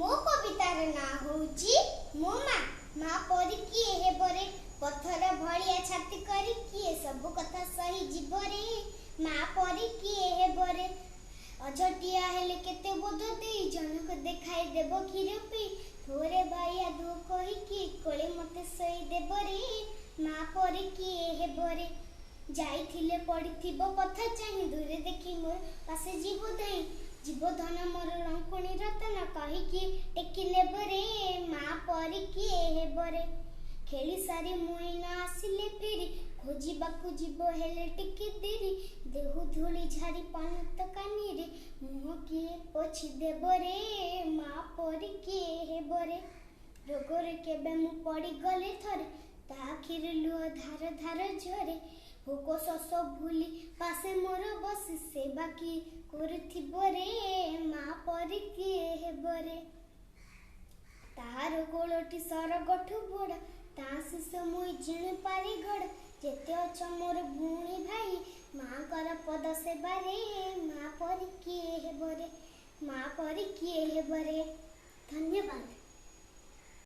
मो कवितार ना होउची मो माँ परी किए हेबरे पत्थर भलिया छाती करी किए सब कथा सही जीवरे माँ परी किए हेबरे अजटिया हेले केते बोध देई जनक देखाई देबो खीर पी थोरे बाया दो कही कि कोले मते सही देबरे माँ परी किए हेबरे जाइथिले पड़िथिबो पथा चाहि दूरे देखि मोर पासे जीव दई जीव धन मोर रंकुणी रतन कही कि टेकी नेबरे माँ परी किए हेबरे खेली सारी मुई न आसिले फेरी खोजिबाकू जीव हेले टिकी देरी देहु धूली झाड़ी पानत कानी रे मुह किए पोछि देबरे माँ परी किए हेबरे रोगरे केबे मु पड़ी गले थरे ता आखिर लुह धार धार झरे भोक शस भूली पासे मोर बसी सेवा की करथिबरे माँ परी किए हेबरे तार गोलटी सर गठु बड़ ता शिष मुई जिणी पारी गड़ जेते अछ मोर भूणी भाई माँ कर पद सेबारे माँ परी किए हेबरे माँ परी किए हेबरे। धन्यवाद।